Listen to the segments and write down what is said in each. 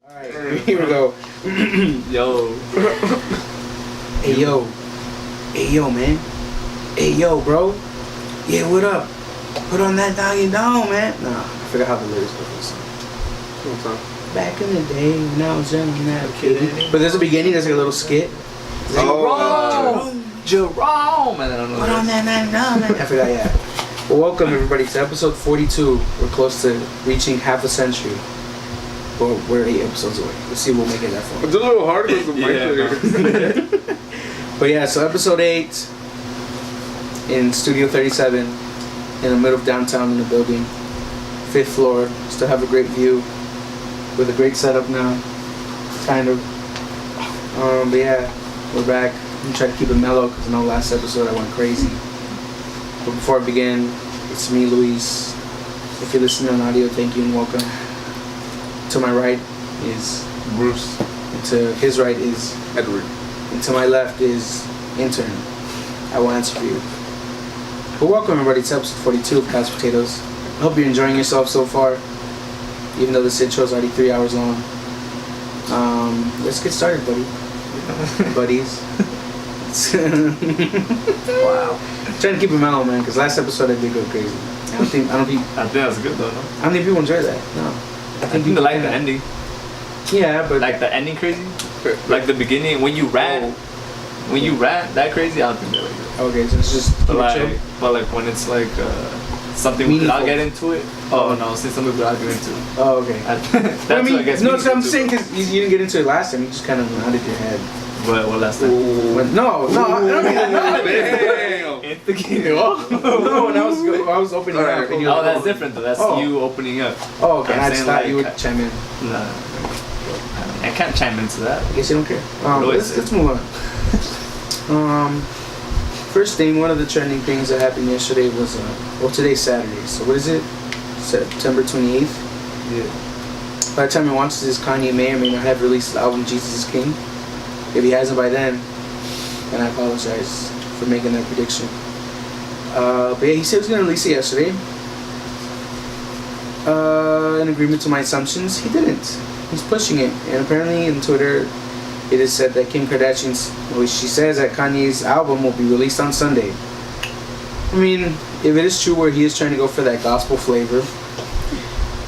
Alright, here we go. Yo. Hey yo. Hey yo, man. Hey yo, bro. Yeah, what up? Put on that doggy dog, man. Nah, I forgot how the lyrics go for this song. What's up? Back in the day when I was young and not a kid. But there's a beginning, there's like a little skit. Jerome! And I don't know. Put on that dog, man. I forgot, yeah. Well, welcome everybody to episode 42. We're close to reaching half a century. Well, we're 8 episodes away. Let's see if we'll make it that far. It's a little hard because the mic Yeah, But yeah, so episode 8 in Studio 37 in the middle of downtown in the building. 5th floor. Still have a great view with a great setup now. Kind of. But yeah, we're back. I'm trying to keep it mellow because I know last episode I went crazy. But before I begin, it's me, Luis. If you're listening on audio, thank you and welcome. To my right is Bruce. and to his right is Edward. and to my left is intern. I will answer for you. But welcome everybody to episode 42 of Couch Potatoes. I hope you're enjoying yourself so far, even though this intro is already 3 hours long. Let's get started, buddies. Wow. Trying to keep it mellow, man, because last episode I did go crazy. I think I think that's good though, no? how many people enjoy that? No. I think they like the ending. Yeah, but Like the ending crazy? Like the beginning, when you rant that crazy, I don't think they like it. okay, so it's just keep it chill. But like when it's like something Meaningful. without getting into it. Oh no, say something without getting into it. Oh, okay. That's I mean, what I guess. no, so I'm meaningful saying too. because you didn't get into it last time. You just kind of nodded your head. Well, last time. No, I don't mean to nod. Damn. Instigating. No, when I was opening Alright, up. And you Oh, were that's like, different though. That's Oh. you opening up. oh, okay. I'm I just saying, thought like, you would chime in. Nah. I can't chime into that. I guess you don't care. No, Let's move on. First thing, one of the trending things that happened yesterday was, well, today's Saturday. So what is it? September 28th. Yeah. By the time you watch this, Kanye may or may not have released the album Jesus is King. If he hasn't by then, and I apologize for making that prediction. But yeah, he said he was going to release it yesterday. In agreement to my assumptions, he didn't. He's pushing it. And apparently in Twitter, it is said that Kim Kardashian's, well, she says that Kanye's album will be released on Sunday. I mean, if it is true where he is trying to go for that gospel flavor,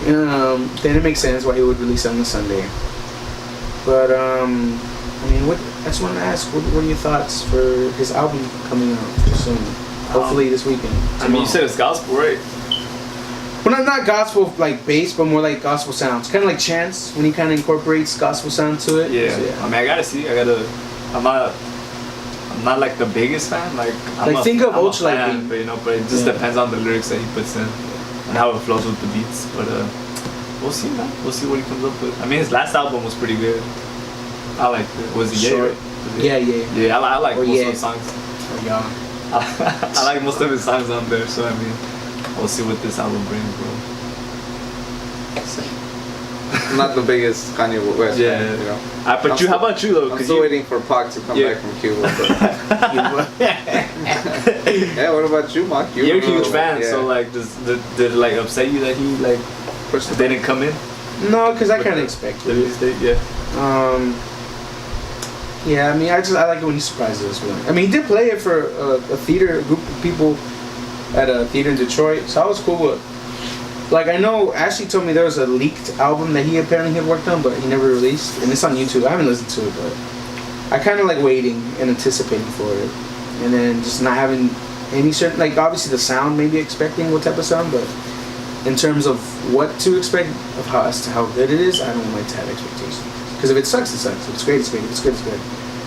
then it makes sense why he would release it on the Sunday. But, I mean, I just wanted to ask, what are your thoughts for his album coming out soon? Hopefully this weekend. I mean, you said it's gospel, right? Well, not gospel like bass, but more like gospel sounds. Kind of like Chance when he kind of incorporates gospel sound to it. Yeah. So, I mean, I gotta see. I'm not like the biggest fan. Like, think of I'm a Ultralight fan, being- but but it just depends on the lyrics that he puts in and how it flows with the beats. But we'll see, man. We'll see what he comes up with. I mean, his last album was pretty good. I liked it. Was it Short. Yeah? Yeah. Yeah, I like Or most yeah. of his songs. Oh, yeah. I like most of his songs on there, so I mean, we'll see what this album brings, bro. I'm not the biggest Kanye West Yeah. fan, you know. How about you though? I'm 'Cause still you- waiting for Pac to come Yeah. back from Cuba. But yeah, what about you, Mark? You're a huge know, fan, yeah. so like, did it like upset you that he like Pushed the didn't come in? No, because I With kind of the expected release it. date? Yeah. Yeah, I mean, I like it when he surprises us. Really. I mean, he did play it for a group of people at a theater in Detroit, so I was cool with. Like, I know Ashley told me there was a leaked album that he apparently had worked on, but he never released, and it's on YouTube. I haven't listened to it, but I kind of like waiting and anticipating for it, and then just not having any certain, like, obviously the sound, maybe expecting what type of sound, but in terms of what to expect of how as to how good it is, I don't like to have expectations. Because if it sucks, it sucks. If it's great, it's great. If it's good, it's good.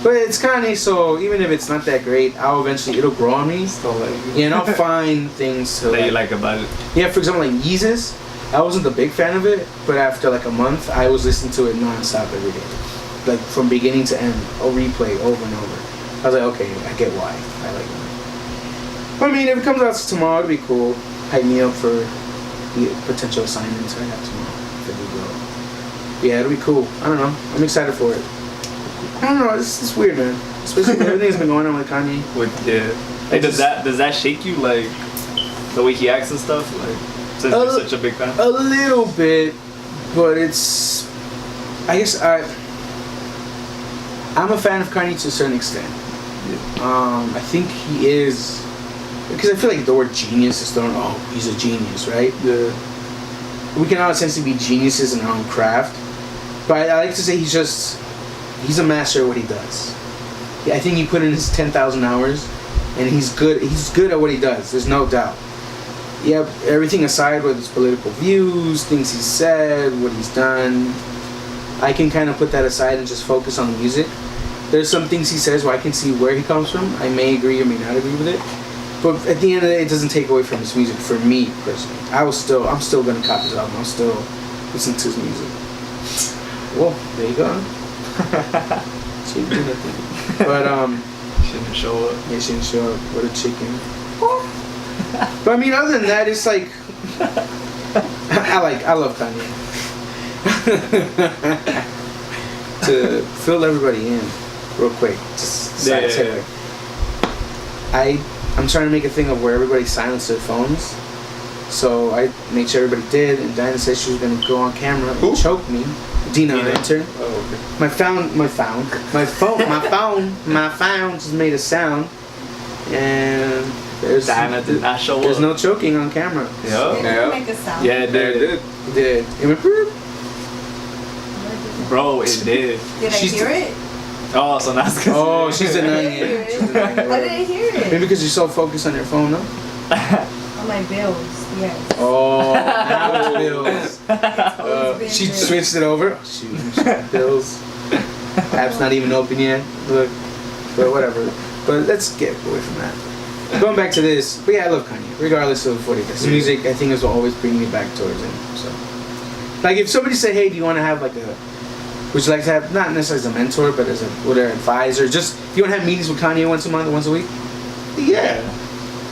But it's Kanye, so even if it's not that great, it'll grow on me. Still like And I'll find things to that you like about it. Yeah, for example, like Yeezus, I wasn't a big fan of it, but after like a month, I was listening to it non-stop every day. Like from beginning to end, I'll replay over and over. I was like, okay, I get why. I like it. But I mean, if it comes out tomorrow, it'd be cool. Hype me up for the potential assignments I have tomorrow. If it do go. Yeah, it'll be cool. I don't know. I'm excited for it. I don't know. It's weird, man. Especially with everything that's been going on with Kanye. Hey, does that shake you, like the way he acts and stuff, like since you're such a big fan? A little bit, but it's I guess I'm a fan of Kanye to a certain extent. I think he is, because I feel like the word genius is thrown. Oh, he's a genius, right? Yeah. We can all essentially be geniuses in our own craft, but I like to say he's a master at what he does. Yeah, I think he put in his 10,000 hours, and he's good. He's good at what he does. There's no doubt. Yeah, everything aside, with his political views, things he's said, what he's done, I can kind of put that aside and just focus on the music. There's some things he says where I can see where he comes from. I may agree or may not agree with it, but at the end of the day, it doesn't take away from his music. For me personally, I'm still gonna copy his album. I'm still listening to his music. Well, there you go. So you do nothing. But Shouldn't show up. yeah, she didn't show up. What a chicken. But I mean, other than that, it's like I love Kanye. To fill everybody in, real quick, just side segue. I'm trying to make a thing of where everybody silenced their phones. So I made sure everybody did, and Diana said she was gonna go on camera and choke me. Dina entered. Oh, okay. My phone just made a sound, and Diana did not show there's up. no choking on camera. Yeah. It didn't make a sound. Yeah, it There it did. did. It did. It went boop. Bro, it did. Did I She's hear it? Oh, so that's because. Oh, she's I denying didn't hear it. She's denying it. I didn't hear Maybe it. because you're so focused on your phone, no? On my bills, yes. Oh, now it's bills. Always been She bills. switched it over. Oh, shoot, bills. App's not even open yet. Look, but whatever. But let's get away from that. Going back to this, but yeah, I love Kanye, regardless of what he does. His music, I think, is always bring me back towards him. So, like, if somebody said, "Hey, do you want to have like a, would you like to have not necessarily as a mentor, but as a whatever advisor? Just do you want to have meetings with Kanye once a month, once a week?" Yeah.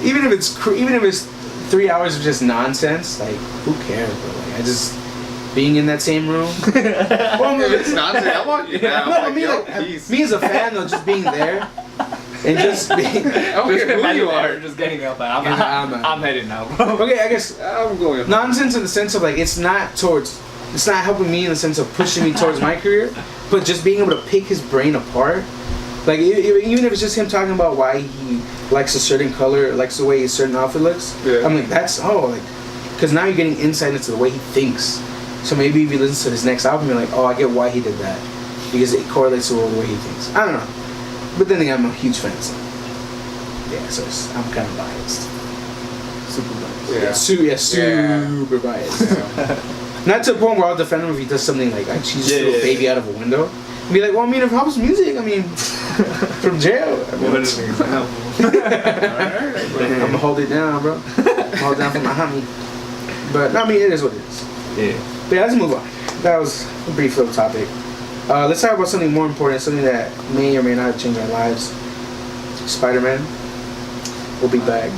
Even if it's 3 hours of just nonsense, like who cares, bro? Like, I just being in that same room. Well, If it's nonsense, I want you down. no, I mean, yo, like, peace. me as a fan, though, just being there and just being. I don't care who you are. Just getting up. Like, Yeah, I'm headed now, bro. Okay, I guess I'm going. nonsense in the sense of like it's not helping me in the sense of pushing me towards my career, but just being able to pick his brain apart. Like even if it's just him talking about why he likes a certain color, likes the way a certain outfit looks. Yeah. I'm like because now you're getting insight into the way he thinks. So maybe if you listen to his next album, you're like, oh, I get why he did that, because it correlates to the way he thinks. I don't know, but then again, I'm a huge fan. So yeah, so I'm kind of biased. Super biased. Yeah. Super biased. Not to the point where I'll defend him if he does something like cheese a little baby out of a window. And be like, well, I mean, if helps music, I mean, from jail. I mean, What is an example? I'm gonna hold it down, bro. Hold it down for my homie. But I mean, it is what it is. Yeah. But yeah, let's move on. That was a brief little topic. Let's talk about something more important, something that may or may not change our lives. Spider-Man will be back. In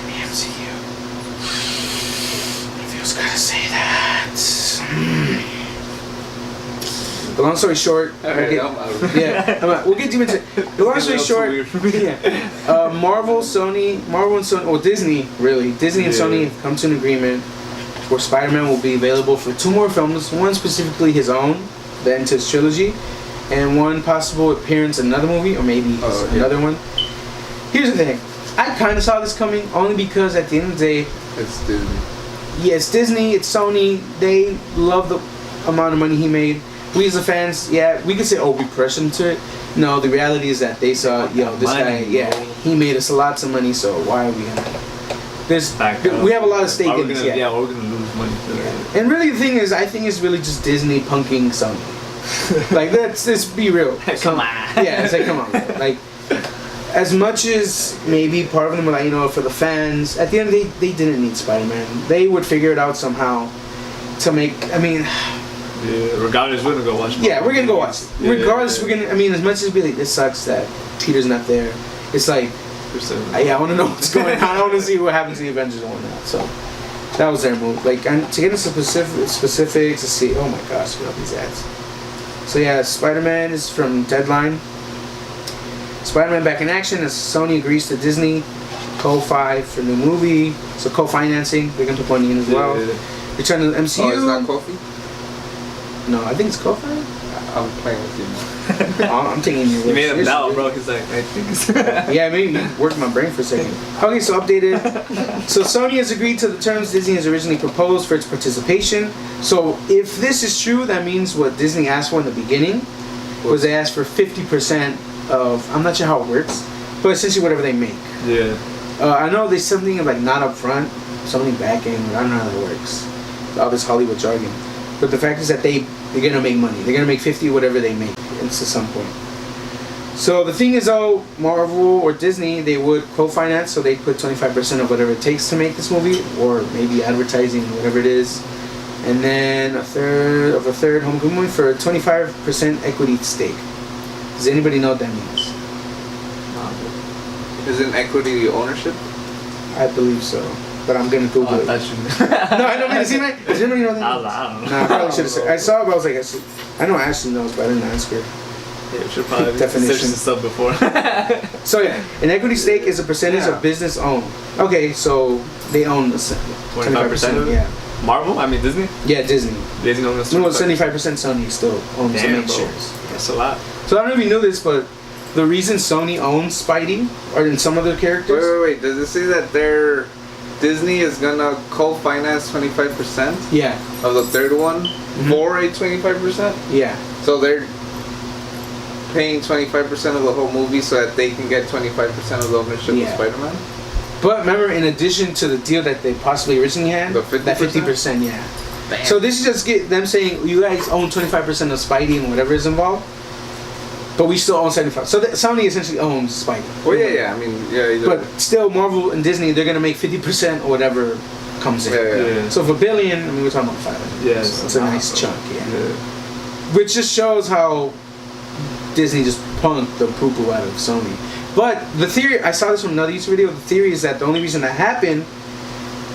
the MCU. It feels good to say that. The long story short, Okay, I'm out. we'll get you into the long story short. Marvel and Sony, well, Disney and Sony have come to an agreement where Spider-Man will be available for 2 more films, one specifically his own, the Into His trilogy, and one possible appearance in another movie, or maybe another one. Here's the thing, I kind of saw this coming only because at the end of the day, It's Disney. yeah, it's Disney, it's Sony, they love the amount of money he made. We as the fans, yeah, we could say, oh, we pressed him to it. No, the reality is that they saw, this guy, he made us lots of money, so why are we gonna... we have a lot of stake in this, Yeah, we're gonna lose money to that. And really the thing is, I think it's really just Disney punking Sony. Like, let's be real. Come on. Yeah, it's like, come on. Man. Like, as much as maybe part of them were like, for the fans, at the end of the day, they didn't need Spider-Man. They would figure it out somehow to make, Yeah, regardless, we're gonna go watch. yeah, we're gonna go watch it. Yeah, Regardless, we're gonna, as much as be like, this sucks that Peter's not there, it's like, I want to know what's going on. I want to see what happens to the Avengers and whatnot. So, that was their move. Like, and to get into specifics, to see, oh my gosh, look at these ads. So yeah, Spider-Man is from Deadline. Spider-Man back in action as Sony agrees to Disney co-fi for new movie. So co-financing, they're gonna put money in as well. Return to the MCU. Oh, it's not coffee? No, I think it's co-founder. I'm playing with you, man. I'm taking your You word made him seriously. down, bro. He's like, I think it's. Yeah, maybe worked my brain for a second. Okay, so updated. So Sony has agreed to the terms Disney has originally proposed for its participation. So if this is true, that means what Disney asked for in the beginning was they asked for 50% of, I'm not sure how it works, but essentially whatever they make. Yeah. I know there's something like not up front, something back end, I don't know how that works. All this Hollywood jargon. But the fact is that they're gonna make money. They're gonna make 50 whatever they make. It's at some point. So the thing is though, Marvel or Disney, they would co-finance, so they put 25% of whatever it takes to make this movie, or maybe advertising, whatever it is. And then a third homecoming movie for a 25% equity stake. Does anybody know what that means? Isn't equity ownership? I believe so. But I'm gonna Google Oh, it. that should. No, I don't mean to see that. Does anybody know that? I don't know. Nah, I probably should have said. I saw it, but I was like, I know Ashley knows, but I didn't ask her. Yeah, we should probably Definition. search this up before. So yeah, an equity stake is a percentage of business owned. Okay, so they own the 25% of it? Yeah, Marvel? I mean Disney? yeah, Disney. Disney owns No, 25%. 75% Sony still owns the Damn, main bro. shares. That's a lot. So I don't know if you knew this, but the reason Sony owns Spidey or in some other characters. Wait. Does it say that Disney is gonna co-finance 25% Yeah, of the third one for a 25%? yeah. So they're paying 25% of the whole movie so that they can get 25% of the ownership Yeah. of Spider-Man? But remember, in addition to the deal that they possibly originally had, The 50%? that 50%, yeah. Damn. So this is just them saying you guys own 25% of Spidey and whatever is involved, but we still own 75. So Sony essentially owns Spidey. Well, yeah. I mean, yeah. But still, Marvel and Disney, they're gonna make 50% or whatever comes in. Yeah. So for $1 billion, I mean, we're talking about 500. Yeah, so it's it's a a lot, nice bro. chunk, yeah. Which just shows how Disney just punked the poo-poo out of Sony. But the theory, I saw this from another YouTube video. The theory is that the only reason that happened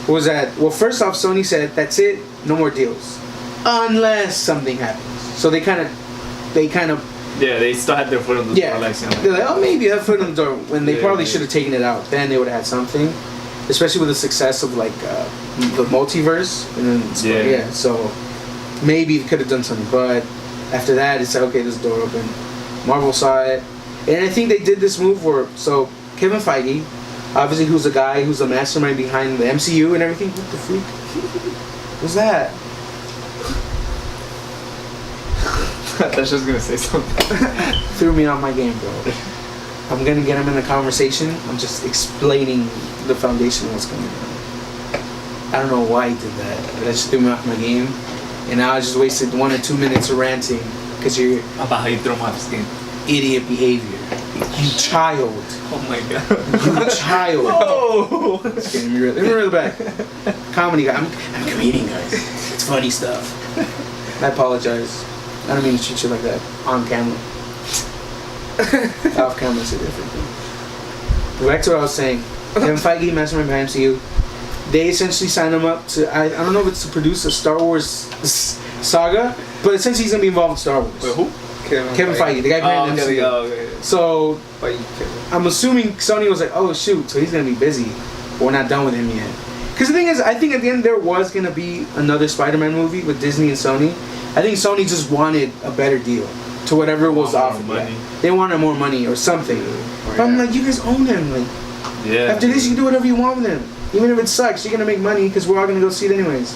was that, well, first off, Sony said that's it, no more deals, unless something happens. So they kind of. Yeah, they still had their foot on the Yeah, door. Like, they're like, oh, maybe have foot on the door when they Yeah, probably yeah. should have taken it out. Then they would have had something, especially with the success of like the multiverse. And then Yeah. so maybe they could have done something. But after that, it's like, okay, this door open. Marvel saw it, and I think they did this move where Kevin Feige, obviously, who's the guy who's the mastermind behind the MCU and everything. What the freak? What's that? That's just gonna say something. Threw me off my game, bro. I'm gonna get him in a conversation. I'm just explaining the foundation of what's going on. I don't know why he did that, but that just threw me off my game. And now I just wasted 1 or 2 minutes of ranting because you're About how you throw him off his game. idiot behavior. You child. Oh my god. You child. Oh! It's getting me real bad. Comedy guy. I'm a comedian, guys. It's funny stuff. I apologize. I don't mean to treat you like that on camera. Off camera is a different thing. Back to what I was saying. Kevin Feige, mastermind behind MCU, they essentially signed him up to, I don't know if it's to produce a Star Wars saga, but essentially he's going to be involved in Star Wars. Wait, who? Kevin Feige, the guy behind Oh, okay, MCU. okay. So Feige. I'm assuming Sony was like, oh shoot, so he's going to be busy. But we're not done with him yet. Because the thing is, I think at the end there was going to be another Spider-Man movie with Disney and Sony. I think Sony just wanted a better deal to whatever was More offered. money. Yeah. They wanted more money or something. But I'm like, you guys own him. Like, Yeah. after this, you can do whatever you want with him. Even if it sucks, you're gonna make money because we're all gonna go see it anyways.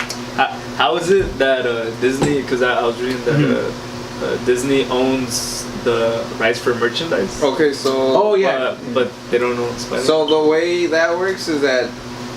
How is it that Disney? Because I was reading that Mm-hmm. Disney owns the rights for merchandise. Okay, so. Oh yeah. But they don't own Spider-Man. So the way that works is that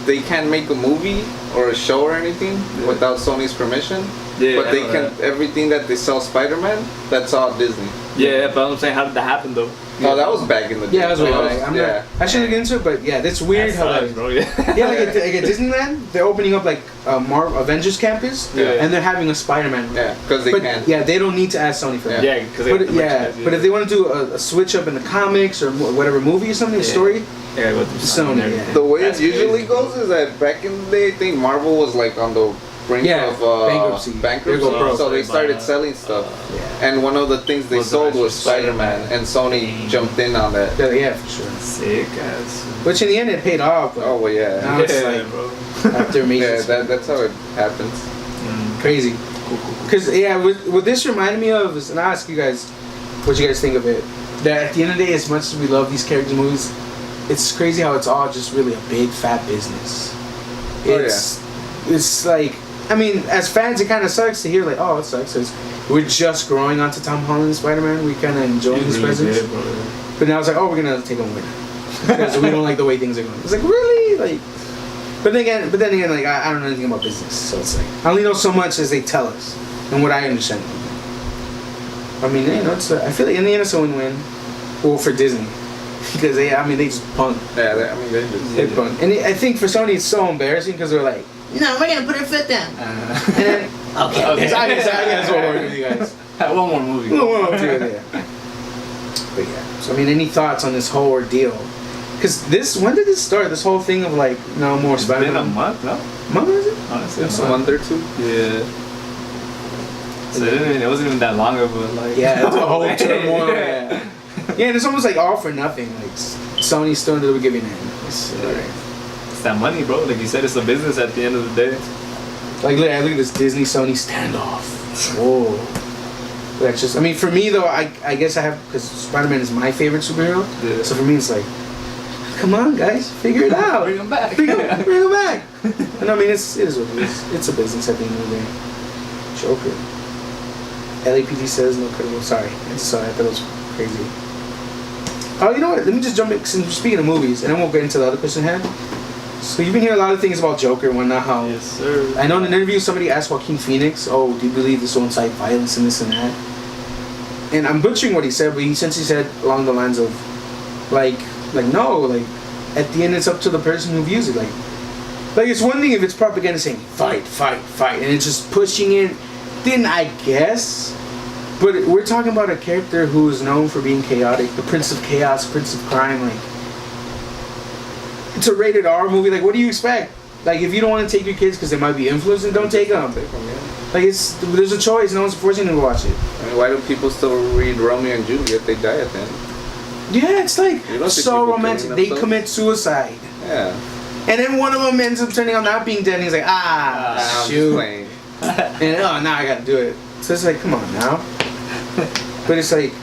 they can't make a movie or a show or anything without Sony's permission. Yeah, but I they know can that. everything that they sell Spider-Man, that's all Disney. Yeah, but I'm saying, how did that happen though? Oh, that was back in the day. Yeah, that's what That I was- I'm yeah. not, I shouldn't get into it, but yeah, that's weird how That like, sucks, bro. Yeah. yeah, like at Disneyland, they're opening up like Avengers campus, Yeah. and they're having a Spider-Man. Yeah, because they But can. yeah, they don't need to ask Sony for that. Yeah, because they But have the yeah, merchandise, but if they want to do a switch up in the comics or whatever movie or something, a Yeah. story, Yeah, go through Sony, and everything. yeah. The way That's it usually crazy. goes is that back in the day, I think Marvel was like on the brink Yeah, of bankruptcy. They go broke. so they By, started selling stuff. yeah, And one of the things they Was the sold rights was for Spider-Man. Spider-Man, and Sony jumped in on that. yeah, for sure. Sick ass. Which in the end it paid off. But Oh well, yeah, Now it's Yeah, like bro. after major yeah. That's how it happens. Mm. crazy. Cool, cool, cool. Because yeah, what this reminded me of is, and I'll ask you guys, what you guys think of it. That at the end of the day, as much as we love these character movies, it's crazy how it's all just really a big fat business. It's like, I mean, as fans, it kind of sucks to hear like, oh, it sucks. We're just growing onto Tom Holland's Spider-Man. We kind of enjoy his presence. But now it's like, oh, we're gonna take him away because we don't like the way things are going. It's like, really, like. But then again, like I don't know anything about business, so it's like I only know so much as they tell us and what I understand. I mean, you know, I feel like in the end it's a win-win, well, for Disney, because they just punk. Yeah, they punk. And I think for Sony it's so embarrassing because they're like, no, we're gonna put our foot down. And then, okay. I guess we'll work with you guys. One more movie. One more movie. But yeah, so I mean, any thoughts on this whole ordeal? Because when did this start? This whole thing of like, no more Spider-Man? It's been a month, no? Month, is it? Honestly, it's a month or two. Yeah. So it wasn't even that long of a like. Yeah, it's a whole turmoil. Yeah, and it's almost like all for nothing. Like Sony's still into the beginning. It's that money, bro. Like you said, it's a business at the end of the day. Like look at this Disney Sony standoff. Whoa. That's just. I mean, for me though, I guess I have because Spider-Man is my favorite superhero. Yeah. So for me, it's like. Come on, guys, figure it out. Bring them back. Bring them back. And I mean, it is what it is. It's a business at the end of the day. Joker. LAPD says no credible. Sorry, I thought it was crazy. Oh, you know what? Let me just jump in. Since we're speaking of movies, and then we'll get into the other question I had. So you've been hearing a lot of things about Joker and whatnot. How? Yes, sir. I know in an interview somebody asked Joaquin Phoenix, "Oh, do you believe this will incite violence and this and that?" And I'm butchering what he said, but he said along the lines of, like no, like at the end it's up to the person who views it. Like it's one thing if it's propaganda saying fight, and it's just pushing it. Then I guess, but we're talking about a character who is known for being chaotic, the Prince of Chaos, Prince of Crime. Like it's a rated R movie. Like what do you expect? Like if you don't want to take your kids because they might be influenced, then don't take them. Like there's a choice. No one's forcing them to watch it. I mean, why do people still read Romeo and Juliet? They die at the end. Yeah, it's like so romantic. They commit suicide. Yeah. And then one of them ends up turning out not being dead and he's like, shoot. And now I gotta do it. So it's like, come on now. But it's like,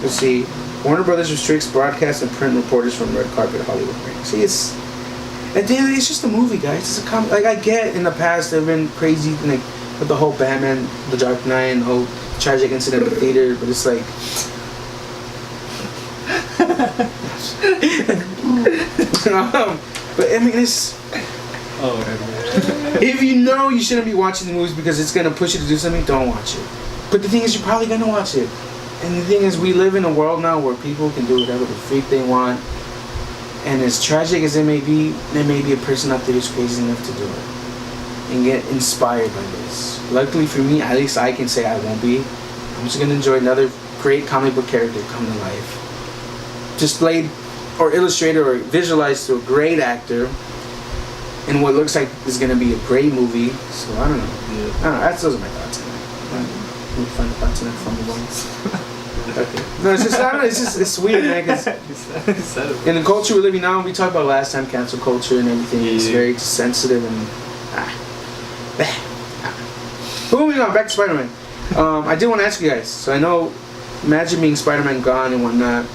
let's see. Warner Brothers restricts broadcast and print reporters from red carpet Hollywood. See, it's at the end of the day, it's just a movie, guys. It's a like I get in the past they've been crazy like with the whole Batman, The Dark Knight, and the whole tragic incident in the theater, but it's like but I mean it's if you know you shouldn't be watching the movies because it's gonna push you to do something, don't watch it. But the thing is you're probably gonna watch it. And the thing is we live in a world now where people can do whatever the freak they want. And as tragic as it may be, there may be a person out there who's crazy enough to do it. And get inspired by this. Luckily for me, at least I can say I won't be. I'm just gonna enjoy another great comic book character come to life. Displayed or illustrated or visualized to a great actor in what looks like is going to be a great movie. So I don't know. Those are my thoughts on that. Let me find the thoughts on that from the ones. Okay. No, it's just I don't know. It's weird, man. Because in the culture we're living now, we talked about last time cancel culture and everything. It's very sensitive and. But moving on, back to Spider-Man. I did want to ask you guys. So I know, imagine being Spider-Man gone and whatnot.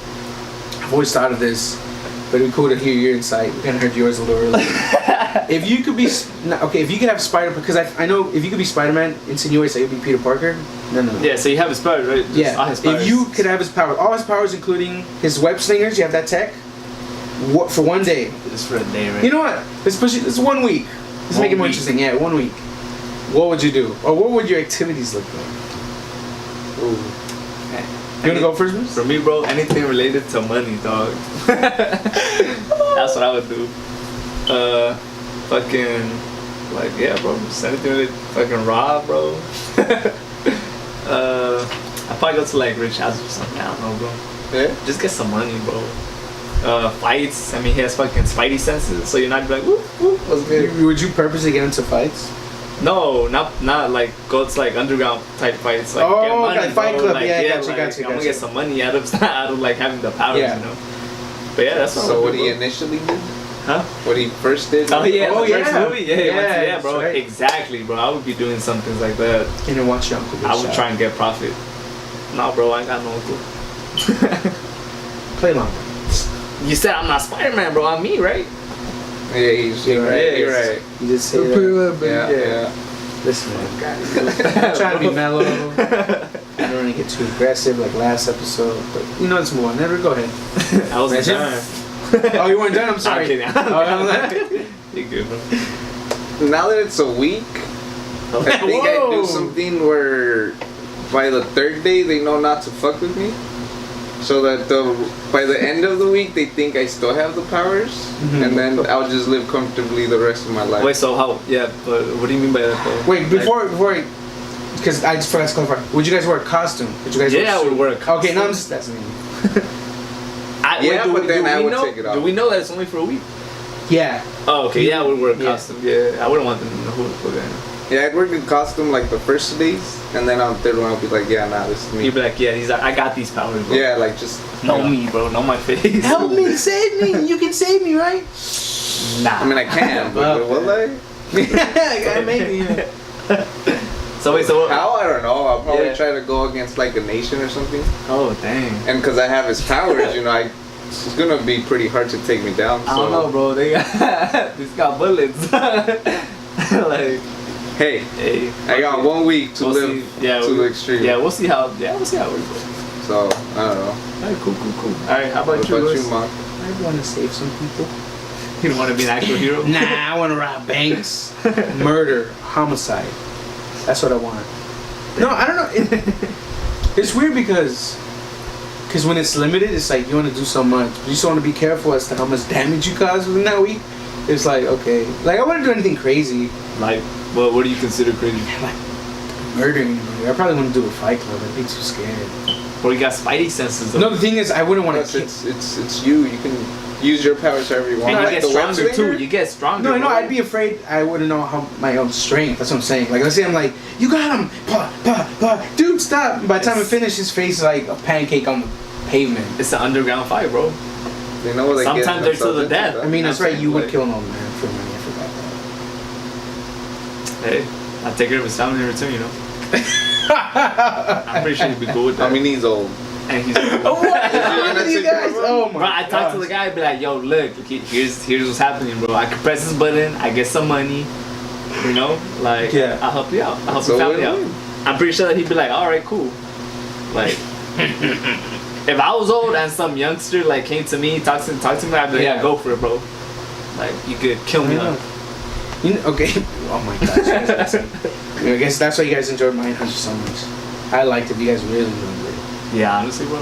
I've always thought of this, but it'd be cool to hear your insight. We kind of heard yours a little earlier. If you could be, if you could have because I know if you could be Spider-Man, insinuates that you'd be Peter Parker. No. Yeah, so you have his powers, right? Just yeah. His powers. If you could have his powers, all his powers, including his web slingers, you have that tech. What for 1 day? Just for a day, right? You know what? Let's push it. It's 1 week. Let's make it more interesting. Yeah, 1 week. What would you do, or what would your activities look like? Ooh. You wanna go first, Bruce? For me, bro, anything related to money, dog. That's what I would do. Fucking, like, yeah, bro. Just anything related, fucking rob, bro. I'd probably go to like rich houses or something. I don't know, bro. Yeah. Just get some money, bro. Fights. I mean, he has fucking spidey senses, so you're not like, whoop, whoop. What's good? Would you purposely get into fights? No, not like go to like underground type fights. Like get money, like Fight Club. Like, Gotcha. I'm gonna get some money out of like having the powers, you know. But yeah, that's so. What do you initially do? Huh? What he first did. Oh yeah, Oh, the first yeah. movie. Yeah, Yeah, bro. that's right. Exactly, bro. I would be doing some things like that. And then watch your uncle get I would shot. try and get profit. No, bro, I ain't got no uncle. Play long. You said I'm not Spider-Man, bro. I'm me, right? Yeah, you're right. You're right. You just say that. Yeah, yeah. Listen, man. I'm trying to be mellow. I don't want to get too aggressive like last episode, but you know it's more. Never go ahead. I was Imagine. done. Oh, you weren't done? I'm sorry. I'm kidding. Oh, I'm like- You're good, bro. Now that it's a week, I think I Whoa. do something where by the third day they know not to fuck with me. So that by the end of the week they think I still have the powers, and then I'll just live comfortably the rest of my life. Wait, so how? Yeah, but what do you mean by that, though? Wait, before, because I just forgot to clarify. Would you guys wear a costume? Would you guys? Yeah, I wear would wear a costume. Okay, no, I'm just that's me. Yeah, but then I would know, take it off. Do we know that it's only for a week? Yeah. Oh, okay. Yeah, I would wear a Yeah. costume. Yeah, I wouldn't want them to know who the fuck I am. Yeah, I'd wear the costume like the first days, and then on the third one I'll be like, yeah, nah, this is me. You'd be like, yeah, he's like, I got these powers, bro. Yeah, like just Know me, bro. Know my face. Help me, save me. You can save me, right? Nah. I mean, I can, but will I? Maybe. So wait, so what? How? I don't know. I'll probably Yeah. try to go against like a nation or something. Oh, dang. And because I have his powers, you know, it's gonna be pretty hard to take me down. So. I don't know, bro. They got, this got bullets. Like, Hey, hey. I got 1 week to We'll live see. Yeah, to the extreme. Yeah, we'll see how. Yeah, we'll see how it works. So I don't know. Alright, cool. All right, how about What you, about Louis? you, Mark? I want to save some people. You don't want to be an actual hero? Nah, I want to rob banks, murder, homicide. That's what I want. No, I don't know. It's weird because when it's limited, it's like you want to do so much, but you just want to be careful as to how much damage you cause within that week. It's like, okay, like I wouldn't do anything crazy, Like, well, what do you consider crazy? like murdering anybody. I probably wouldn't do a fight club. I'd be too scared. Or you got spidey senses, though. No, the thing is, I wouldn't want Plus, to. it's you. You can use your powers however you want. And you Like get the web stronger, too. slinger? You get stronger. No, bro. I'd be afraid. I wouldn't know how my own strength. That's what I'm saying. Like, let's say I'm like, you got him, dude, stop. By the time I finish, his face is like a pancake on the pavement. It's an underground fight, bro. They know what they get Sometimes they're to the themselves death. into, I mean, that's right. You would Like- kill an old man for money. I forgot Hey, I'll take care of his family in return, you know? that. I'm pretty sure he'd be cool with that. I mean, he's old. And he's Oh, what? gonna you take guys? care of him? Oh my bro, I talk to the guy, be like, yo, look, here's what's happening, bro. I can press this button, I get some money, you know? Like, Yeah. I'll help you out. I'll help So your family out. win-win. I'm pretty sure that he'd be like, all right, cool. Like, if I was old and some youngster, like, came to me, talk to me, I'd be like, yeah, Yeah. go for it, bro. Like, you could kill me. I know. Like, You know, okay. Oh my gosh. you guys are insane. I guess that's why you guys enjoyed Mindhunter so much. I liked it. You guys really enjoyed it. yeah, honestly, bro.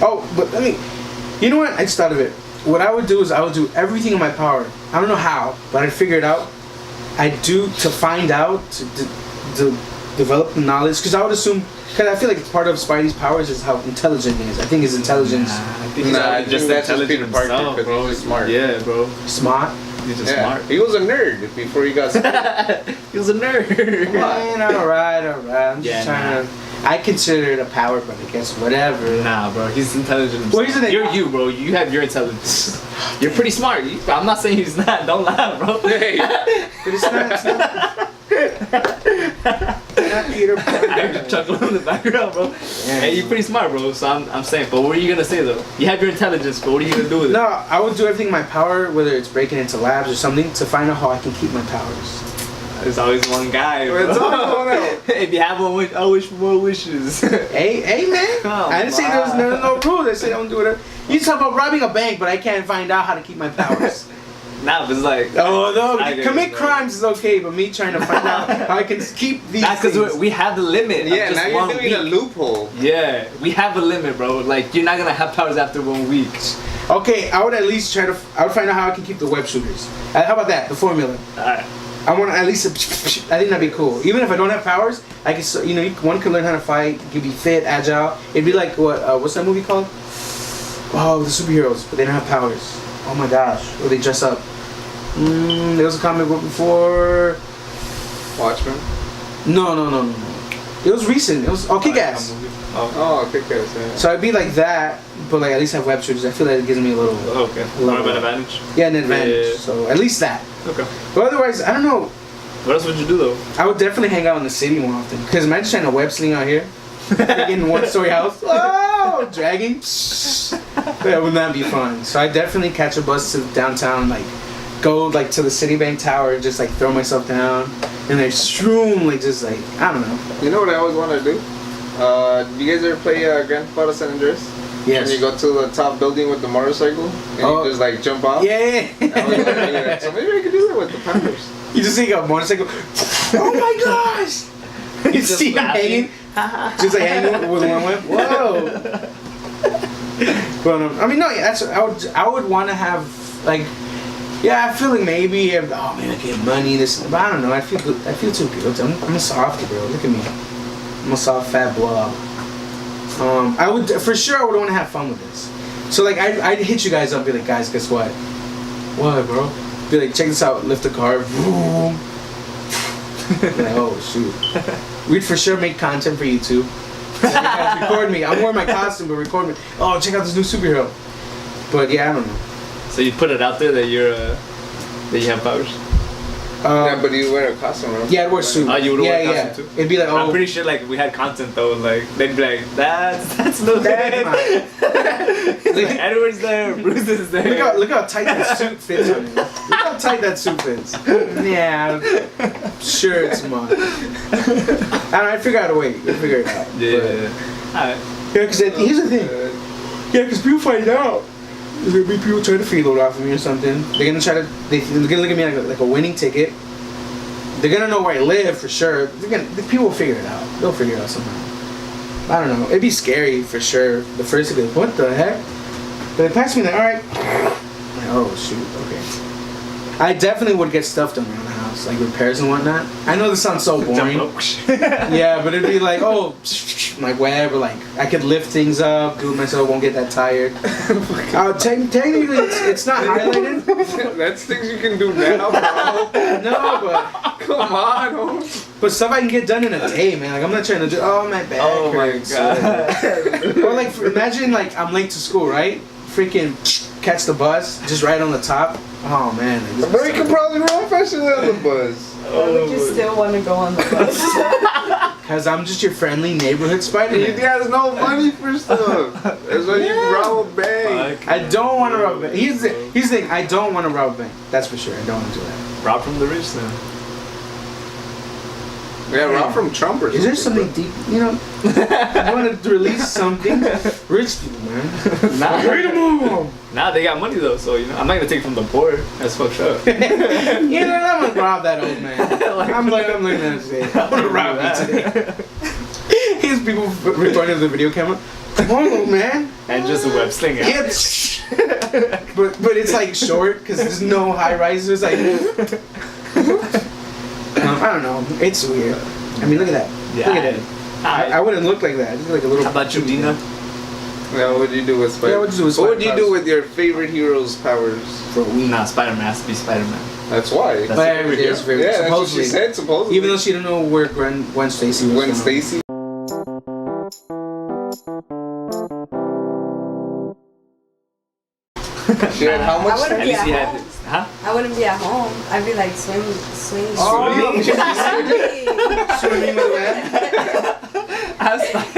Oh, but let me. You know what? I just thought of it. What I would do is I would do everything in my power. I don't know how, but I'd figure it out. I'd do to find out to develop the knowledge because I would assume because I feel like it's part of Spidey's powers is how intelligent he is. I think his intelligence I think he's Nah, I just think that's just intelligent Peter Parker himself, 'cause bro. he's just smart. Yeah, bro. smart. He's just Yeah, smart. he was a nerd before he got. He was a nerd. Man, alright. I'm just Yeah, trying to. I consider it a power, but I guess whatever. Nah, bro, he's intelligent himself. Well, here's the thing. You're you, bro. You have your intelligence. You're pretty smart. I'm not saying he's not. Don't lie, bro. Hey, But it's not. Not Peter I Parker. heard you chuckling in the background, bro. Yeah. Hey, you're pretty smart, bro. So I'm saying, but what are you gonna say though? You have your intelligence, but what are you gonna do with it? No, I would do everything in my power, whether it's breaking into labs or something, to find out how I can keep my powers. There's always one guy, bro. It's always one else. If you have one wish, I wish for more wishes. Hey, man! Come I didn't say there's no rules. I said don't do whatever. You talk about robbing a bank, but I can't find out how to keep my powers. Nah, but it's like. Oh no! I get Commit it, bro. crimes is okay, but me trying to find out how I can keep these. That's things. because we have the limit. yeah, of just now you're one doing a week. loophole. Yeah, we have a limit, bro. Like you're not gonna have powers after 1 week. Okay, I would at least try to. I would find out how I can keep the web shooters. How about that? The formula. Alright. I want to at least. I think that'd be cool. Even if I don't have powers, I can. You know, one can learn how to fight. You can be fit, agile. It'd be like what? What's that movie called? Oh, the superheroes, but they don't have powers. Oh my gosh, or they dress up. There was a comic book before. Watchmen. No. It was recent. It was Kick-Ass. Oh, Oh, kick-ass, yeah. So I'd be like that, but like at least have web shooters. I feel like it gives me a little okay. More of an advantage. yeah an advantage. Yeah. So at least that. Okay. But otherwise, I don't know. What else would you do though? I would definitely hang out in the city more often. Cause imagine trying to web sling out here, in one-story house. Oh, dragging. That would not be fun. So I definitely catch a bus to downtown, like go like to the Citibank Tower, and just like throw myself down, and then shroom, like just like I don't know. You know what I always want to do? Do you guys ever play Grand Theft Auto San Andreas? Yes. And you go to the top building with the motorcycle and Oh. you just like jump off? Yeah. I always wanna do that. So maybe I could do that with the powers. You just see a motorcycle. Oh my gosh! You Just see him laughing. hanging, just like hanging with one whip. Whoa! But I mean, no, yeah, that's I would want to have like, yeah, I feel like maybe oh man, I get money this, but I don't know. I feel too guilty. I'm a softie, bro. Look at me. I'm a soft fat blob. I would for sure. I would want to have fun with this. So like, I'd hit you guys up, and be like, guys, guess what? What, bro? Be like, check this out. Lift the car. Boom. Be like, oh shoot. We'd for sure make content for YouTube. Like, guys, record me. I'm wearing my costume, but record me. Oh, check out this new superhero. But yeah, I don't know. So you put it out there that you're that you have powers. Yeah, but you wear a costume, right? Yeah, I'd wear a suit. Oh, you would yeah, wear a yeah. costume too? It'd be like, I'm oh, pretty sure like we had content though, like they'd be like, that's no that's mine. like, Edward's there, Bruce is there. Look how tight that suit fits on me. Look how tight that suit fits. Yeah, sure it's mine. I don't know, I'd figure out a way. We'd figure it out. Yeah. Alright. Yeah, because here's the thing. Yeah, because people find out. There's gonna be people trying to freeload off of me or something. They're gonna try to. They're gonna look at me like a winning ticket. They're gonna know where I live for sure. The people will figure it out. They'll figure it out somehow. I don't know. It'd be scary for sure. The first thing, what the heck? But they pass me like, all right. Like, oh shoot. Okay. I definitely would get stuff done around the house, like repairs and whatnot. I know this sounds so boring. Yeah, but it'd be like, oh, like whatever. Like I could lift things up, do it myself, won't get that tired. Technically, it's not highlighted. That's things you can do now, bro. No, but Come on, homie. but stuff I can get done in a day, man. Like I'm not trying to do. Oh my back. Oh my hurts. god. Or like imagine like I'm late to school, right? Freaking catch the bus, just right on the top. Oh man. Like, this Bro, is you can probably run faster than on the bus. Why would you still want to go on the bus? Cause I'm just your friendly neighborhood spider. You guys no money for stuff. That's why you rob a bank. I don't want to rob a bank. Here's the thing. I don't want to rob a bank. That's for sure. I don't want to do that. Rob from the rich then. Yeah, rob from Trump or something. Is there something deep? You know, I want to release something. Rich people, man. Nah. Freedom move. Nah, they got money though, so you know I'm not gonna take from the poor. That's fucked up. You know, I'm gonna rob that old man. I'm looking at it today. I'm gonna rob you today. Here's people recording the video camera. Come on, old man. And just a web sling. Yeah. but it's like short because there's no high rises. Like I don't know. It's weird. I mean, look at that. Yeah. Look at it. I wouldn't look like that. I'd be like a little. How about you, Dina? Yeah, what do you do with Spider? Yeah, what do you do with What would you Spider do with your favorite hero's powers? For a week. Nah, Spider-Man has to be Spider-Man. That's why. That's But your every day favorite is hero? very Yeah, that's what she supposedly. said. Supposedly. Even though she didn't know where Gwen Stacy was. Gwen from. Stacy. She had how I much wouldn't time? be At least at he had home. his. Huh? I wouldn't be at home. I'd be like swinging. Oh, Swimming with web.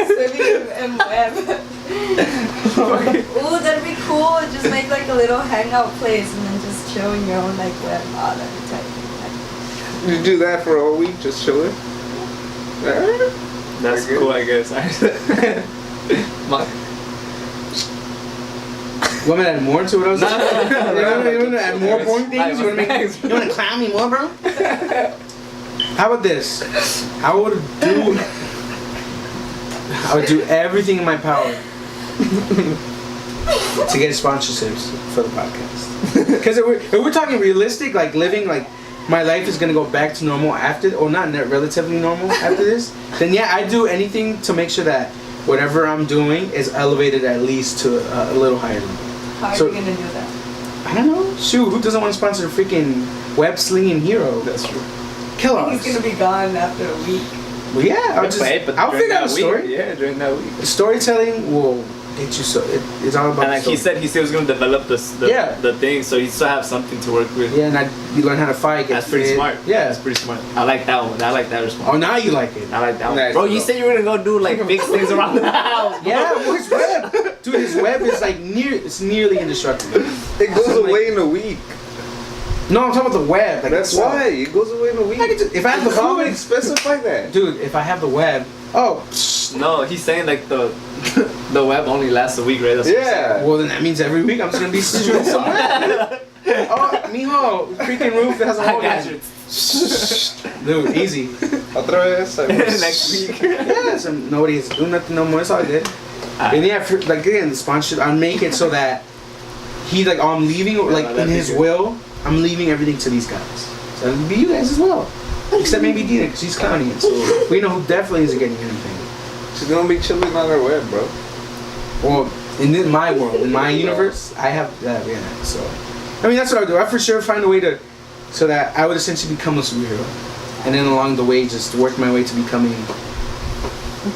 Swimming in web. Ooh, that'd be cool. Just make like a little hangout place and then just chill in your own like web. Oh, that'd be tight. You do that for a whole week, just chill it. That's Very good. cool, I guess. You want me to add more to what I was saying? You want to add more Yes. porn things? You want to clown me more, bro? How about this? I would do everything in my power to get sponsorships for the podcast. Because if we're talking realistic, like living, like my life is gonna go back to normal after, or not relatively normal after this, then yeah, I'd do anything to make sure that whatever I'm doing is elevated at least to a little higher level. How So- are you gonna do that? I don't know. Shoot, who doesn't want to sponsor a freaking web slinging hero? That's true. Kill He's us. gonna be gone after a week. Well, yeah, I'll during figure out that a week, story. Yeah, during that week. The storytelling will get you so. It's all about. And like the he story. said he was gonna develop Yeah. the thing, so he still have something to work with. Yeah, and you learn how to fight. Get That's pretty fit. smart. Yeah. That's pretty smart. I like that one. I like that response. Oh, now you like it. I like that one. Nice, Bro, you bro. said you were gonna go do like fix things around the house. Bro. Yeah, well, his web, dude. His web is like it's nearly indestructible. It goes Something away in a week. No, I'm talking about the web. Like That's itself. why it goes away in a week. I could just- if I have the comment, fluid, specify that. dude. If I have the web, oh, No, he's saying like the the web only lasts a week, right? That's what he's saying. Yeah. well then that means every week I'm just gonna be shooting some web. Oh, mijo, freaking roof that has a I hole got in you. it. Dude, easy. Otra vez. Next week. Yeah, so nobody has to do nothing no more. It's all good. And yeah, like again, the sponsorship, I make it so that he like, I'm leaving like that'd in be his good. will, I'm leaving everything to these guys. So it'll be you guys as well, except maybe Dina because she's clowning it. So we know who definitely isn't getting anything. She's gonna be chilling on her web, bro. Well, my world, in my universe, I have that. Yeah. So I mean, that's what I would do. I for sure find a way to, so that I would essentially become a superhero, and then along the way, just work my way to becoming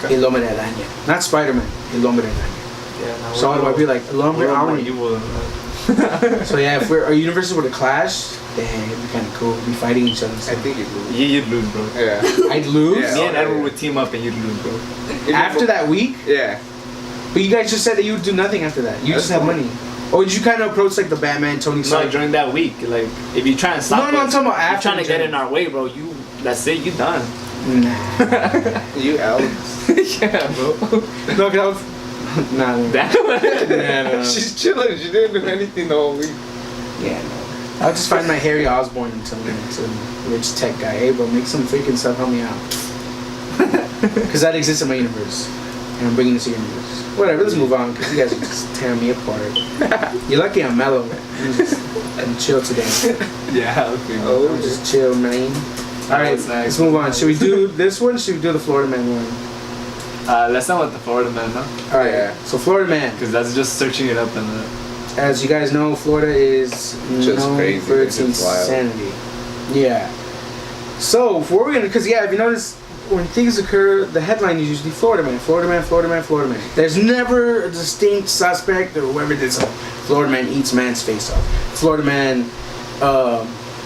El Hombre Araña, not Spider-Man, El Hombre Araña. Yeah, no, So I'd be like El Hombre we're more Araña. evil than that. So yeah, if our universes were to clash, then it'd be kind of cool. We'd be fighting each other. I think it will. You'd lose, bro. Yeah. I'd lose Yeah. Me and Edward yeah. would team up and you'd lose, bro. after that week. Yeah. But you guys just said that you would do nothing after that. You just That's have fine. money. Or did you kind of approach like the Batman, Tony No, Stark? during that week, like if you try and stop No, I'm us, talking about you're after trying to the get journey. in our way, bro. That's it. You done. Nah. You Alex. Yeah, bro. No, cause I was. Nah. No. She's chilling. She didn't do anything the whole week. Yeah, no. I'll just find my Harry Osborn and tell him to rich tech guy, hey bro, make some freaking stuff, help me out. Because that exists in my universe. And I'm bringing this to your universe. Whatever, let's move on, because you guys are just tearing me apart. You're lucky I'm mellow. I'm chill today. Yeah. Okay. Oh, I'm just chill, man. Alright, What's let's next? move on. Should we do this one? Should we do the Florida Man one? Let's not with the Florida man, no? Alright, Yeah. so Florida Man. Because that's just searching it up and As you guys know, Florida is Just known crazy, for it's its just wild. insanity. Yeah. So, before we're gonna, because yeah, if you notice, when things occur, the headline is usually Florida Man, Florida Man, Florida Man, Florida Man. There's never a distinct suspect or whoever did something. Florida Man eats man's face off. Florida Man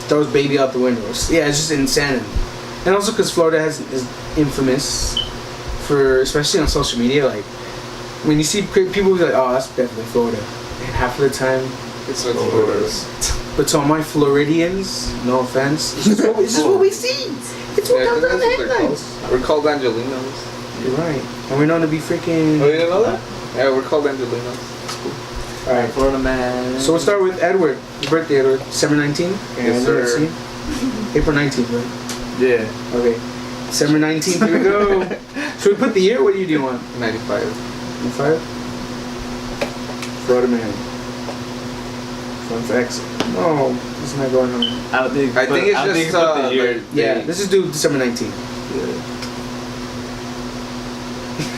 throws baby out the windows. Yeah, it's just insanity. And also because Florida is infamous for, especially on social media, like when you see people be like, oh, that's definitely Florida. And half of the time, It's what Florida. but to all my Floridians, no offense, it's just what we see. It's what Yeah, comes out of the that's what they're headlines. called. We're called Angelinos. You're right. And we're known to be freaking. Oh, you didn't know that? Yeah, we're called Angelinos. Alright. Florida man. So we'll start with Edward. Your birthday, Edward. December 19th? Yes, sir. April 19th, right? Yeah. Okay. December 19th, here we go. Should we put the year? What do you want? 95. 5? Florida Man. Fun facts. No, it's not going on. I don't think. I think it's I don't think just, you put the year. Yeah, this is due December 19th.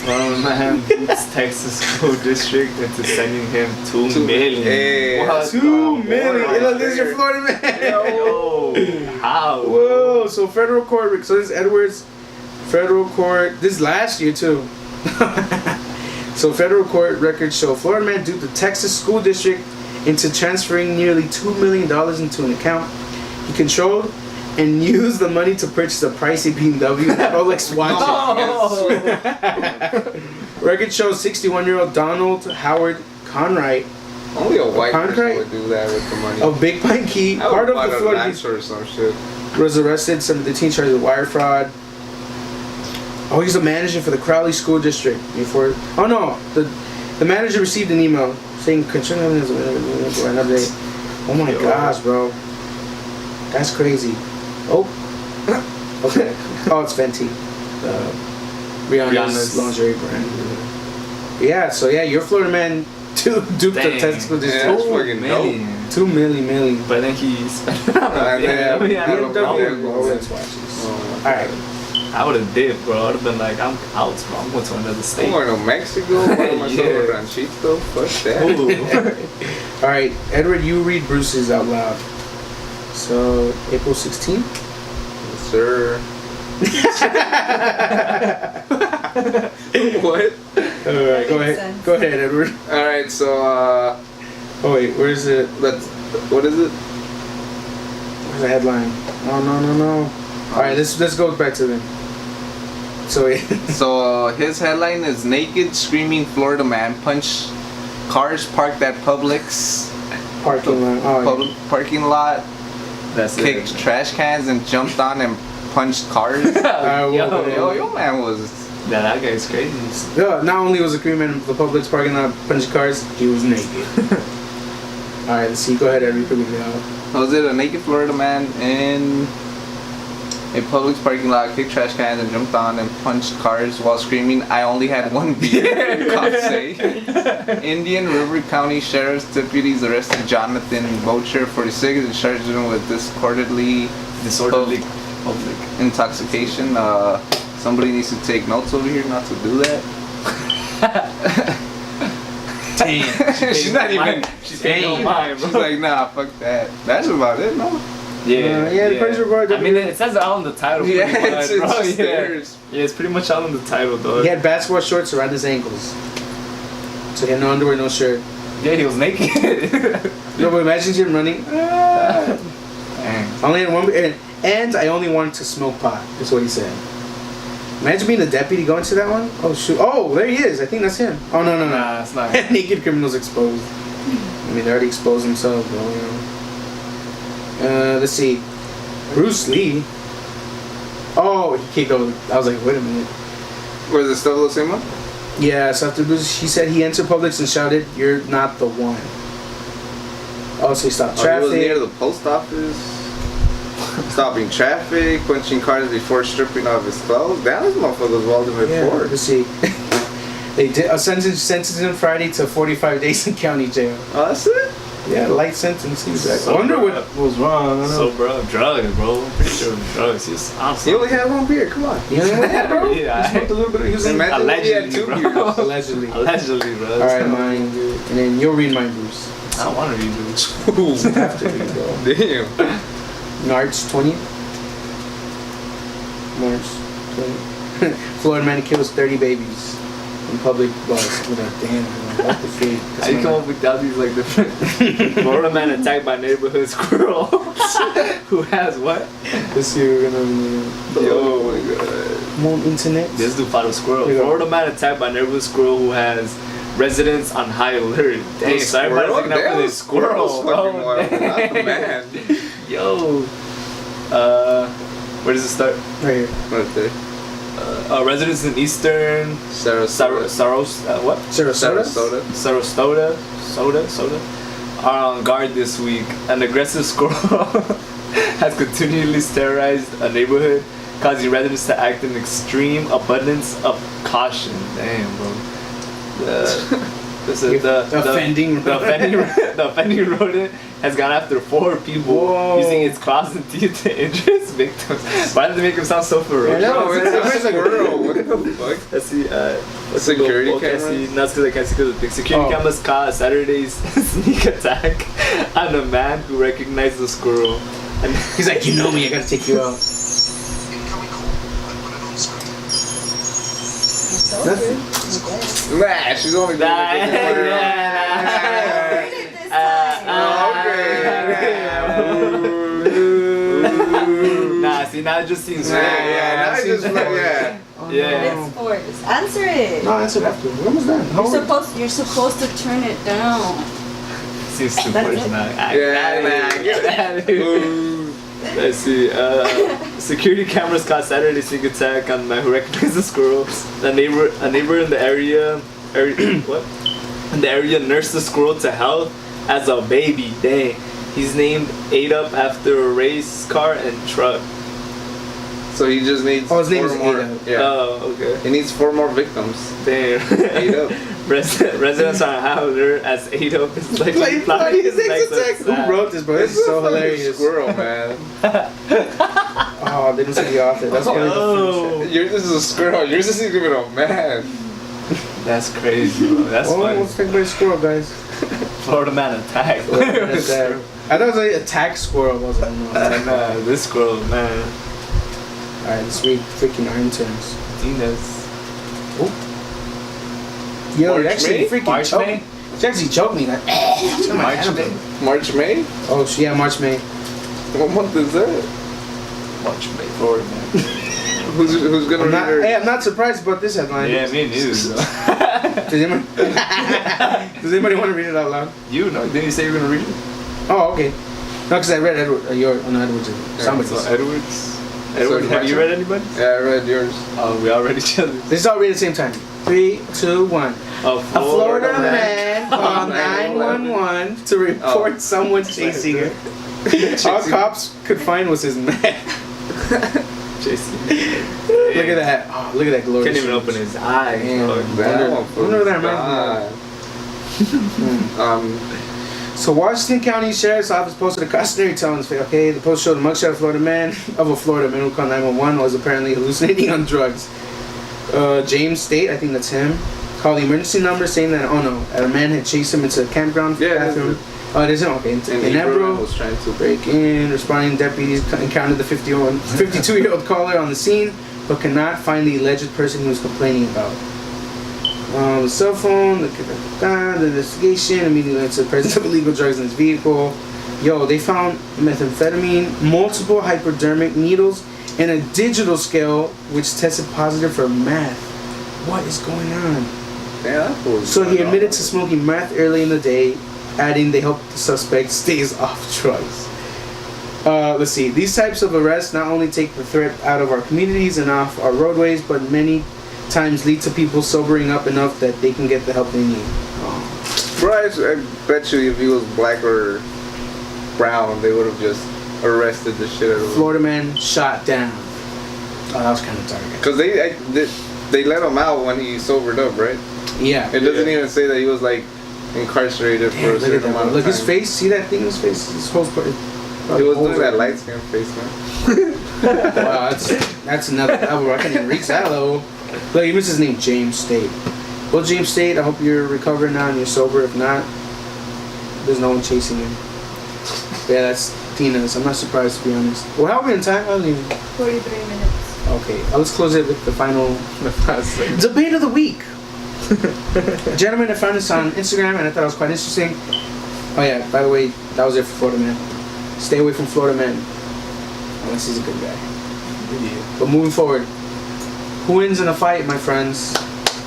Florida man beats Texas school district into sending him $2 2 million. million. What 2 the million. fuck? Look, this is your Florida Man. Yo, how? Whoa, so federal court, so this is Edwards federal court, this is last year too. So federal court records show Florida man duped the Texas school district into transferring nearly $2 million into an account he controlled and used the money to purchase a pricey BMW Rolex watch. Record shows 61-year-old Donald Howard Conwright Only a white person Concrete? would do that with the money. of Big Pine Key, I would part of buy the a Florida Lancer or some shit. was arrested. Some of the teen charged with wire fraud. Oh, he's a manager for the Crowley School District. Before, oh no, the manager received an email saying concerning an update. Oh my gosh, bro, that's crazy. Oh, okay. Oh, it's Fenty, Rihanna's lingerie brand. Yeah, so yeah, you're Florida man duped the Dang. Texas School Yeah, District. that's fucking dope. Man. 2 million. But then he spent it on a Yeah, BMW. BMW Rolex. Rolex watches. Oh, All right. I would have dipped, bro. I would have been like, I'm out, bro. I'm going to another I'm state. going to Mexico, buying myself Yeah. a ranchito. Fuck that. Ooh. All right, Edward, you read Bruce's out loud. So April 16th. Yes, sir. What? Alright, go makes ahead. sense. Go ahead, Edward. All right, so Oh wait, where is it? what is it? Where's the headline? Oh no. Alright, let's go back to them. So yeah. So his headline is naked screaming Florida man punch cars parked at Publix Parking lot. Oh, public parking lot, That's kicked it. trash cans and jumped on and punched cars. yeah. Yo, man was Yeah, that guy's crazy. Yeah, not only was the crewman in the Publix parking lot punching cars, he was naked. Alright, let's see. Go ahead, Edward. Figure it out. Was it a naked Florida man in a Publix parking lot, kicked trash cans and jumped on and punched cars while screaming, "I only had one beer," cops say. Indian River County Sheriff's deputies arrested Jonathan Boucher, 46, and charged him with disorderly public. intoxication. Somebody needs to take notes over here not to do that. Damn. She's not even. She's paying no mind, bro. She's like, nah, fuck that. That's about it, no? Yeah, the price reward. I mean, it says it out on the title. Yeah, pretty much, it's bro. just theirs. Yeah, it's pretty much out on the title, though. He had basketball shorts around his ankles. So he had no underwear, no shirt. Yeah, he was naked. No, but imagine him running. Dang. I only had one, and I only wanted to smoke pot. That's what he said. Imagine being a deputy going to that one. Oh shoot! Oh, there he is. I think that's him. Oh no. Nah, it's not. Naked criminals exposed. I mean, they already exposed themselves, bro. You know. Let's see. Bruce Lee. Oh, he kicked over. I was like, wait a minute. Was it still the same one? Yeah, so after Bruce, she said he entered Publix and shouted, "You're not the one." Also, he stopped He traffic. was near the post office, stopping traffic, punching cars before stripping off his clothes. Damn, this motherfucker's welding with Yeah, Ford. let's see. They did a sentenced him Friday to 45 days in county jail. Oh, that's it? Yeah, light sentence. He's like, So I wonder bro- what was wrong. I don't know. So, bro, drugs, bro. Pretty sure drugs. He's awesome. He only had one beer, come on. You know what that, bro? Yeah, He smoked a little bit. He was in Imagine if he had Allegedly, 2 bro. beers. allegedly. Allegedly, bro. Alright, mine, dude. And then you'll read mine, Bruce. I don't want to read this. You have to read, bro. Damn. March 20th. March 20th. Florida man kills 30 babies in public bus. I'm like, damn, bro, what the freak? How you come up with all these like different Florida man attacked by neighborhood squirrel? Who has what? This year we're gonna Yo, oh my god. more internet. This dude fought a squirrel. Here you go. Florida man attacked by neighborhood squirrel who has residents on high alert. Dang, so everybody's looking out for this squirrel, bro. Not the man. Yo. Where does it start? Right here. Right there. Residents in eastern Sarasota. what? Sarasota? Sarasota are on guard this week. An aggressive squirrel has continually terrorized a neighborhood, causing residents to act in extreme abundance of caution. Damn, bro. The offending rodent has gone after 4 people Whoa. using its claws and teeth to injure its victims. Why does it make him sound so ferocious? No, it's a squirrel. What the fuck? Let's see. Security cameras? cameras? No, it's because I can't see because the security Oh. cameras caught Saturday's sneak attack on a man who recognized the squirrel. And He's like, you know me, I gotta take you out. Nothing. Nah, she's only doing Nah, it for the fun. Read it this time. Nah, see, now it just seems Nah, real. yeah, now it's just like, yeah. Yeah. It's forced. Answer it. No, answer after. We're almost done. You're supposed to turn it down. Seems too forced now. Yeah, Get out of here. Let's see. Security cameras caught Saturday's sneak attack on the man who recognized the squirrel. A neighbor in the area what? In the area nursed the squirrel to health as a baby. Dang. He's named Adolf after a race car and truck. So he just needs Oh, his name 4 is more. Ada. Yeah. Oh, okay. He needs 4 more victims. Damn. Adolf. Residents are on high alert as Adolf is like Like, his next attack. Who wrote this, bro? This is so a fucking hilarious. squirrel, man. Oh, they didn't say the author. That's only the Oh, Yours is a squirrel. Yours isn't even a man. that's crazy, bro. That's Oh, funny. let's take by squirrel, guys. Florida man attack. That's that. I thought it was like attack squirrel, wasn't it? No, Nah, this squirrel, man. Alright, let's read freaking Iron Terms. Martinez. Yo, March, you actually May? freaking March, choked May? me. She actually choked me. Like, turn my March, hand up. May. March, May? Oh, yeah, March, May. What month is that? Watch May, Florida, man. Who's gonna I'm not, read her? hey, I'm not surprised about this headline. Yeah, me neither. Does anybody, does anybody want to read it out loud? You know, didn't you say you were gonna read it? Oh, okay. No, because I read Edward. Edward's. Somebody's. So Edwards. Edward, have you read anybody? Yeah, I read yours. Oh, we all read each other. This is all read at the same time. 3, 2, 1. A A Florida man called 911 to report someone chasing him. All cops could find was his man. Jason. Look at that. Oh, look at that glorious. Can't even open his eyes. Damn. bro. Wonder what that reminds me of. So Washington County Sheriff's Office posted a cautionary tone. Okay, the post showed a mugshot of a Florida man who called 911 was apparently hallucinating on drugs. James State, I think that's him, called the emergency number saying that a man had chased him into a campground bathroom. Oh, it isn't? Okay. In Ebro, was trying to break in. Responding deputies encountered the 52-year-old caller on the scene, but could not find the alleged person he was complaining about. The cell phone, the investigation immediately led to the presence of illegal drugs in his vehicle. Yo, they found methamphetamine, multiple hypodermic needles, and a digital scale which tested positive for meth. What is going on? Yeah, So he admitted to smoking meth early in the day, adding they hope the suspect stays off drugs. Let's see. These types of arrests not only take the threat out of our communities and off our roadways, but many times lead to people sobering up enough that they can get the help they need. Bro, I bet you if he was black or brown, they would have just arrested the shit out of him. Florida man shot down. Oh, that was kind of target. Because they let him out when he sobered up, right? Yeah. It doesn't even say that he was like incarcerated for Damn, a look at certain that. amount of Look time. his face. See that thing in his face? His whole part. He was doing that light skin face, man. Wow, that's another level. I can't even reach that level. Look, he was his name, James State. Well, James State, I hope you're recovering now and you're sober. If not, there's no one chasing you. Yeah, that's Tina's. I'm not surprised, to be honest. Well, how are we in time? I don't even... 43 minutes. Okay, let's close it with the final debate of the week. A gentleman I found this on Instagram and I thought it was quite interesting. Oh yeah, by the way, that was it for Florida man. Stay away from Florida man. Unless he's a good guy. But moving forward, who wins in a fight, my friends?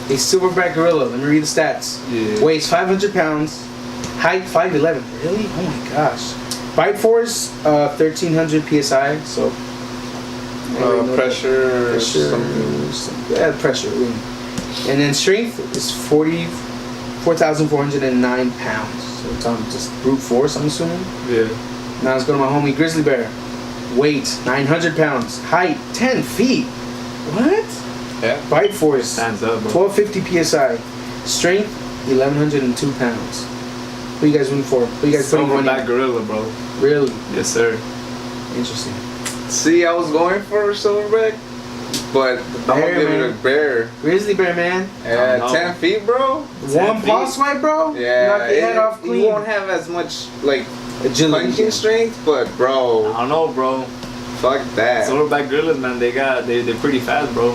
A silverback gorilla. Let me read the stats. Yeah. Weighs 500 pounds. Height 5'11". Really? Oh my gosh. Bite force 1300 psi. So Pressure, something. Yeah, pressure. And then strength is 4,409 pounds. So it's on just brute force, I'm assuming. Yeah. Now let's go to my homie Grizzly Bear. Weight 900 pounds. Height 10 feet. What? Yeah. Bite force Stands up, bro. 1250 psi. Strength 1102 pounds. Who you guys rooting for? Who you guys putting money Silverback on? gorilla, bro. Really Yes, sir. interesting. See, I was going for a silverback, but I'm gonna Bear, give man. it a bear. Grizzly Bear, man. Yeah, Oh, no. 10 feet, bro. One feet. paw swipe, bro. Yeah, Knock your head off you clean. won't have as much like Agility. punching strength, but I bro, don't know, bro. fuck that. Silverback gorillas, man, they're pretty fast, bro.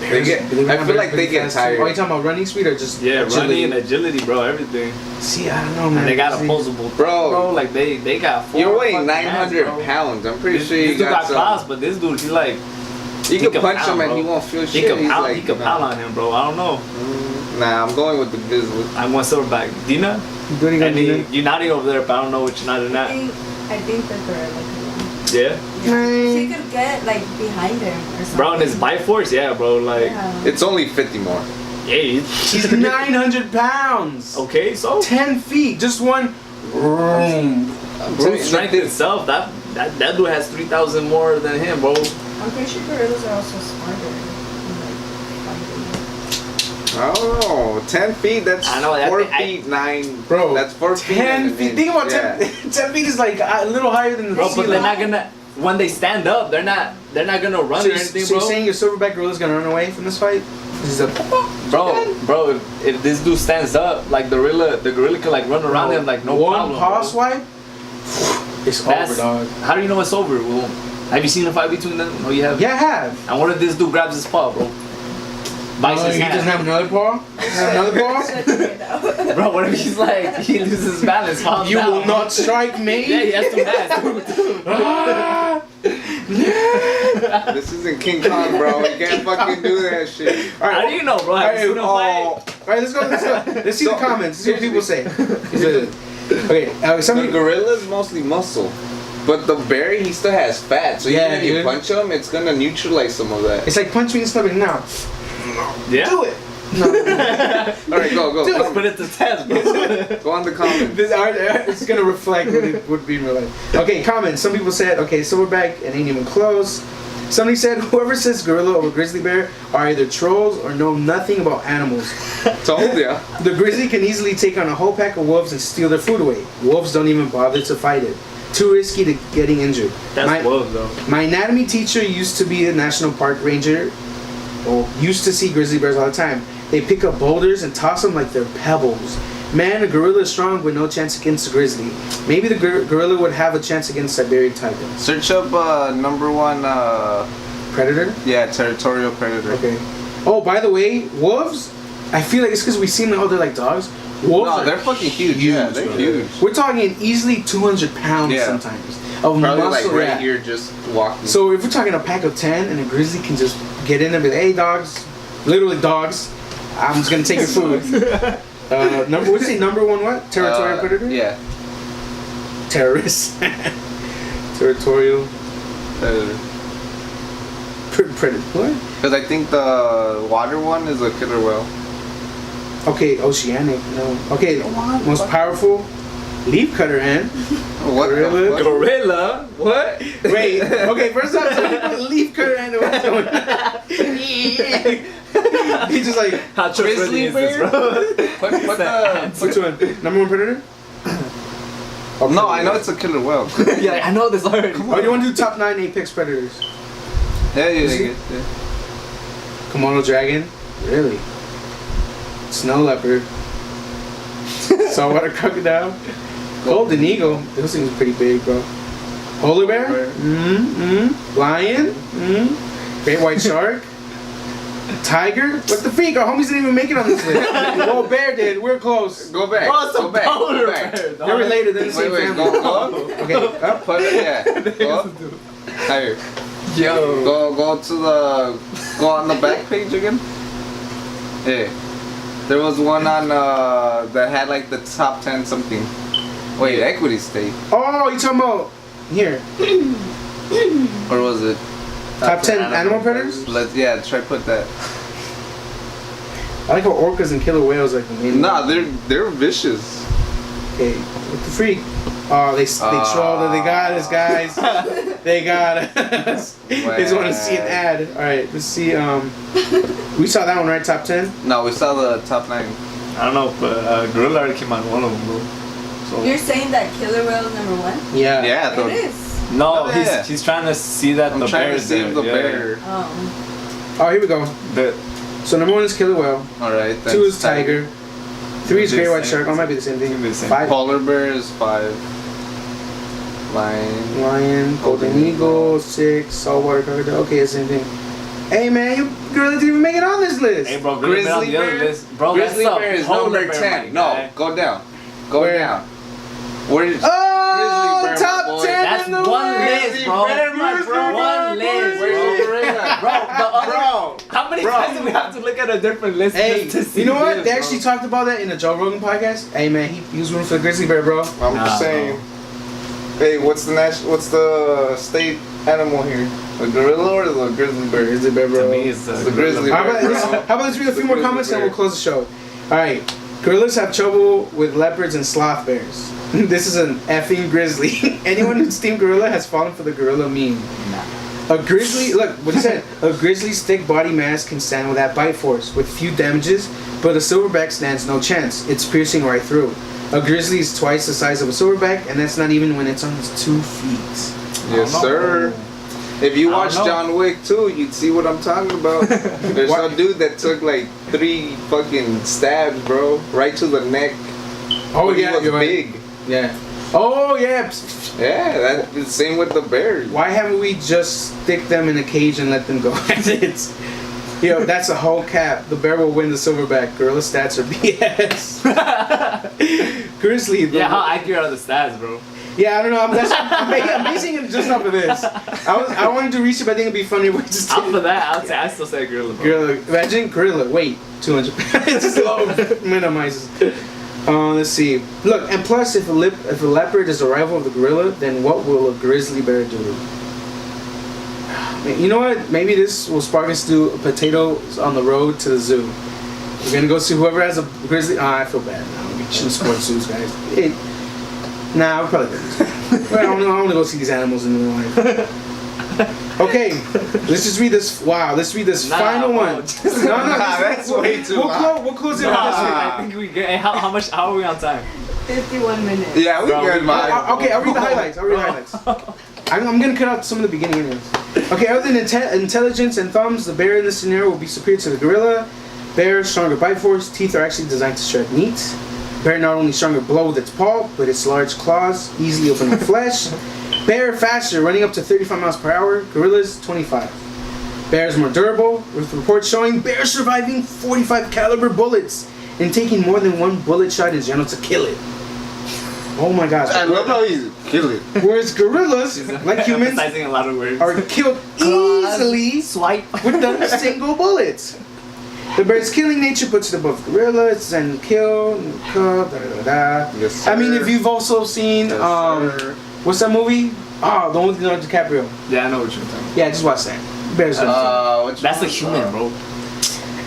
They get, I feel like they get tired. Oh, you talking about running speed or just Yeah, agility? running, agility, bro, everything. See, I don't know, man. And they got See, opposable, Bro. Like they got 4 You're weighing fucking 900 hands, bro. pounds. I'm pretty This, sure this you dude got got class, some. but this dude, he like You he can punch pound, him and bro. he won't feel He shit. can He's pound, like, he can nah. pound on him, bro. I don't know. Nah, I'm going with the Grizzly. I want silverback. Dina, You doing it and again? you're nodding over there, but I don't know what you're nodding I at. think that they're like. Yeah, She could get like behind him or something. bro, and his bite force, yeah, bro. Like, Yeah. It's only 50 more. yeah, He's 900 pounds. okay, so 10 feet. Just one. Vroom. brute strength itself, that dude has 3,000 more than him, bro. I'm pretty sure gorillas are also smarter. in, like, fighting. I don't know. 10 feet, that's I know, that 4 thing- feet 9. Bro, That's 4 feet. 10 and an feet. inch. Think about Yeah. 10 feet is like a little higher than the Bro, sea but they're level. not gonna. When they stand up, they're not gonna run So or you're, anything, so you're bro. saying your silverback gorilla's gonna run away from this fight? He's a Bro, if this dude stands up, like the gorilla can like run around him like no one problem. paw bro. swipe. It's That's- over, dog. How do you know it's over? Well, Have you seen a fight between them? No, you haven't. Yeah, I have. And what if this dude grabs his paw, bro? Bites Oh, his he hand. doesn't have another paw? Have another paw? Bro, what if he's like, he loses his balance, falls You down? will not strike me. Yeah, he has two hands. Ah. This isn't King Kong, bro. You can't fucking do that shit. All How do you know, bro? Have you seen him fight? All right, let's go. Let's see the comments. See what people say. Okay, The somebody. gorilla's mostly muscle. But the bear, he still has fat. So Yeah, even if you dude. punch him, it's gonna neutralize some of that. It's like punch me in the stomach now. Yeah. Do it. No. Alright, go. Let's put it to test, bro. Go on the comments. It's gonna reflect what it would be in real life. Okay, comments. Some people said, okay, silverback, it ain't even close. Somebody said, whoever says gorilla or grizzly bear are either trolls or know nothing about animals. Told ya. The grizzly can easily take on a whole pack of wolves and steal their food away. Wolves don't even bother to fight it. Too risky to getting injured. That's wolves, though. My anatomy teacher used to be a national park ranger. Well, used to see grizzly bears all the time. They pick up boulders and toss them like they're pebbles. Man, a gorilla is strong with no chance against a grizzly. Maybe the gorilla would have a chance against Siberian tiger. Search up number one, Predator? yeah, territorial predator. Okay. Oh, by the way, wolves, I feel like it's because we see them how they're like dogs. Wolves No, are they're fucking huge. Yeah, they're bro. huge. We're talking easily 200 pounds Yeah. sometimes. Of Probably muscle, like right yeah. here, just walking. So if we're talking a pack of 10 and a grizzly can just get in there and be like, hey dogs, literally dogs, I'm just gonna take your food. What's the number one what? Territorial predator? Yeah, Terrorist. Territorial predator. predator. What? Because I think the water one is a killer whale. Okay, oceanic, no. Okay, most powerful leaf cutter ant. What the Gorilla? fuck? Gorilla? What? Wait, okay, first off, some people leaf cutter ant. He's just like, How trustworthy is this, bro? What the? which one? Number one predator? No, I know it's a killer whale. Yeah, I know this already. Oh, you want to do top 9 apex predators? Yeah. Komodo dragon? Really? Snow leopard? Saltwater crocodile? Golden eagle? Those things are pretty big, bro. Polar bear? Lion? Great white shark? Tiger? What the freak? Our homies didn't even make it on this list. Well, bear did. We're close. Go back. Bro, it's Go a back. polar Go back. bear, dog. They're related. They're the same Wait, family. go up. Okay, up. Put it, yeah. Go up. Higher. Yo. Go to the, go on the back page again. Yeah. There was one on, that had like the top 10 something. Wait, equity stake. Oh, you talking about here? Or was it? Top 10 animal predators? Yeah, try put that. I like how orcas and killer whales are like the main. Nah, they're vicious. Okay, what the freak? Oh, they trolled it. They got us, guys. They got us. They just want to see an ad. All right, let's see. We saw that one, right? Top 10. No, we saw the top 9. I don't know, but Gorilla already came out one of them, bro. So You're saying that killer whale is number one? Yeah. Yeah, It the, is. no, Oh, yeah. he's trying to see that I'm the trying bear to is save there. the Yeah. bear. Oh. Oh, here we go. The, So number 1 is killer whale. Alright, 2 is tiger. 3 is great white Same. shark. Oh, it might be the same thing. Could be the same. 5, Polar bear is 5. Lion. lion, golden eagle. 6, saltwater crocodile. Okay, it's the same thing. Hey man, you girl didn't even make it on this list. hey, bro, Grizzly bear on the other bear. list. Bro, Grizzly that's a bear is polar number bear, 10. my No, guy. go down. Go Where? down. Where is Oh, Grizzly bear, my top boy. 10 That's in the one world. list, bro. bear, my bro. One list, Where's bro. the gorilla? Bro, the other. Bro. How many times do we have to look at a different list Hey, just to see you know what? this, They bro? actually talked about that in the Joe Rogan podcast. Hey man, he was rooting for the grizzly bear, bro. I'm Nah, just saying. Hey, what's the state animal here? The gorilla or the grizzly bear? Grizzly bear, bro. To me, it's the grizzly How bear. about, this, bro. how about let's read a few more Grizzly comments and bear. we'll close the show. Alright. Gorillas have trouble with leopards and sloth bears. This is an effing grizzly. Anyone who's team gorilla has fallen for the gorilla meme. A grizzly, look, what he said. A grizzly's thick body mass can stand with that bite force with few damages, but a silverback stands no chance. It's piercing right through. A grizzly is twice the size of a silverback, and that's not even when it's on its 2 feet. Yes, sir. If you I don't watch know. John Wick 2, you'd see what I'm talking about. There's What? some dude that took like 3 fucking stabs, bro, right to the neck. Oh But yeah, he was you're right. big. Yeah. Oh yeah. Yeah, that's the same with the bears. Why haven't we just stick them in a cage and let them go? It's, that's a whole cap. The bear will win the silverback. Gorilla stats are BS. Grizzly. Yeah, how accurate are the stats, bro? Yeah, I don't know. I'm basing it just off of this. I wanted to research, but I think it'd be funny if we just Out for that, I still say gorilla, bro. gorilla. Imagine gorilla. Wait, 200. It's just low. Minimizes. Let's see. Look, and plus, if a leopard is a rival of the gorilla, then what will a grizzly bear do? You know what? Maybe this will spark us to do potatoes on the road to the zoo. We're gonna go see whoever has a grizzly. I feel bad now. We shouldn't support zoos, guys. Nah, we'll probably do. I want to go see these animals in real life. Okay, let's just read this. Wow, let's read this final one. That's way too long. We'll close it Nah, out this way. I think we get. How are we on time? 51 minutes. Yeah, we Bro, good, we- man. Okay, I'll read the highlights. I'm gonna cut out some of the beginning anyways. Okay, other than intelligence and thumbs, the bear in this scenario will be superior to the gorilla. Bear, stronger bite force. Teeth are actually designed to shred meat. Bear not only stronger blow with its paw, but its large claws easily open up flesh. Bear faster, running up to 35 miles per hour. Gorillas 25. Bear is more durable, with reports showing bear surviving 45 caliber bullets and taking more than one bullet shot in general to kill it. Oh my gosh. I love how he's killing. Whereas gorillas, like humans, Emphasizing a lot of words. are killed easily Swipe. with the single bullets. The bear's killing nature puts it above gorillas and kill, da da da. Yes, I mean, sir. if you've also seen, Yes, sir. what's that movie? Oh, the one with Leonardo DiCaprio. Yeah, I know what you're talking about. Yeah, just watch that. Bears. Which That's a one? human, bro.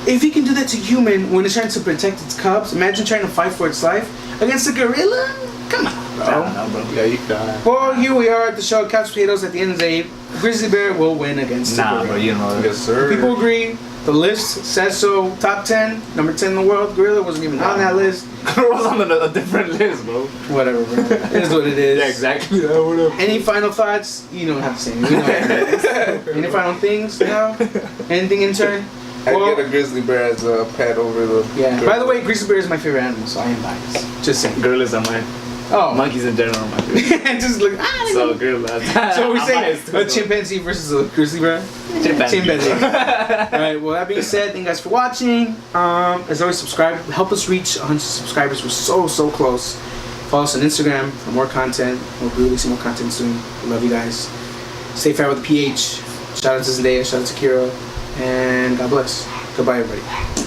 If he can do that to human when it's trying to protect its cubs, imagine trying to fight for its life against a gorilla. Come on, I bro. don't know, bro. Yeah, you die. Well, here we are at the show, Couch Potatoes. At the end of the day, grizzly bear will win against the Nah, gorilla. bro, you don't know that. Yes, sir. People agree. The list says so. Top 10, number 10 in the world. Gorilla wasn't even on that list. It was on a different list, bro. Whatever, bro. It is what it is. Yeah, exactly. Yeah, whatever. Any final thoughts? You don't have to say anything. Any final things? No? Anything, intern? I'd get a grizzly bear as a pet over the. Yeah. By the way, grizzly bear is my favorite animal, so I am biased. Just saying. Gorillas are mine. Oh, Monkeys in general are my favorite. just look. So gorillas. So we I'm say biased too, a bro. chimpanzee versus a grizzly bear. Chimpanzee. Alright, well that being said, thank you guys for watching. As always, subscribe. Help us reach 100 subscribers. We're so close. Follow us on Instagram for more content. We'll be releasing more content soon. We love you guys. Stay fair with the PH. Shout out to Zendaya, shout out to Kira, and God bless. Goodbye, everybody.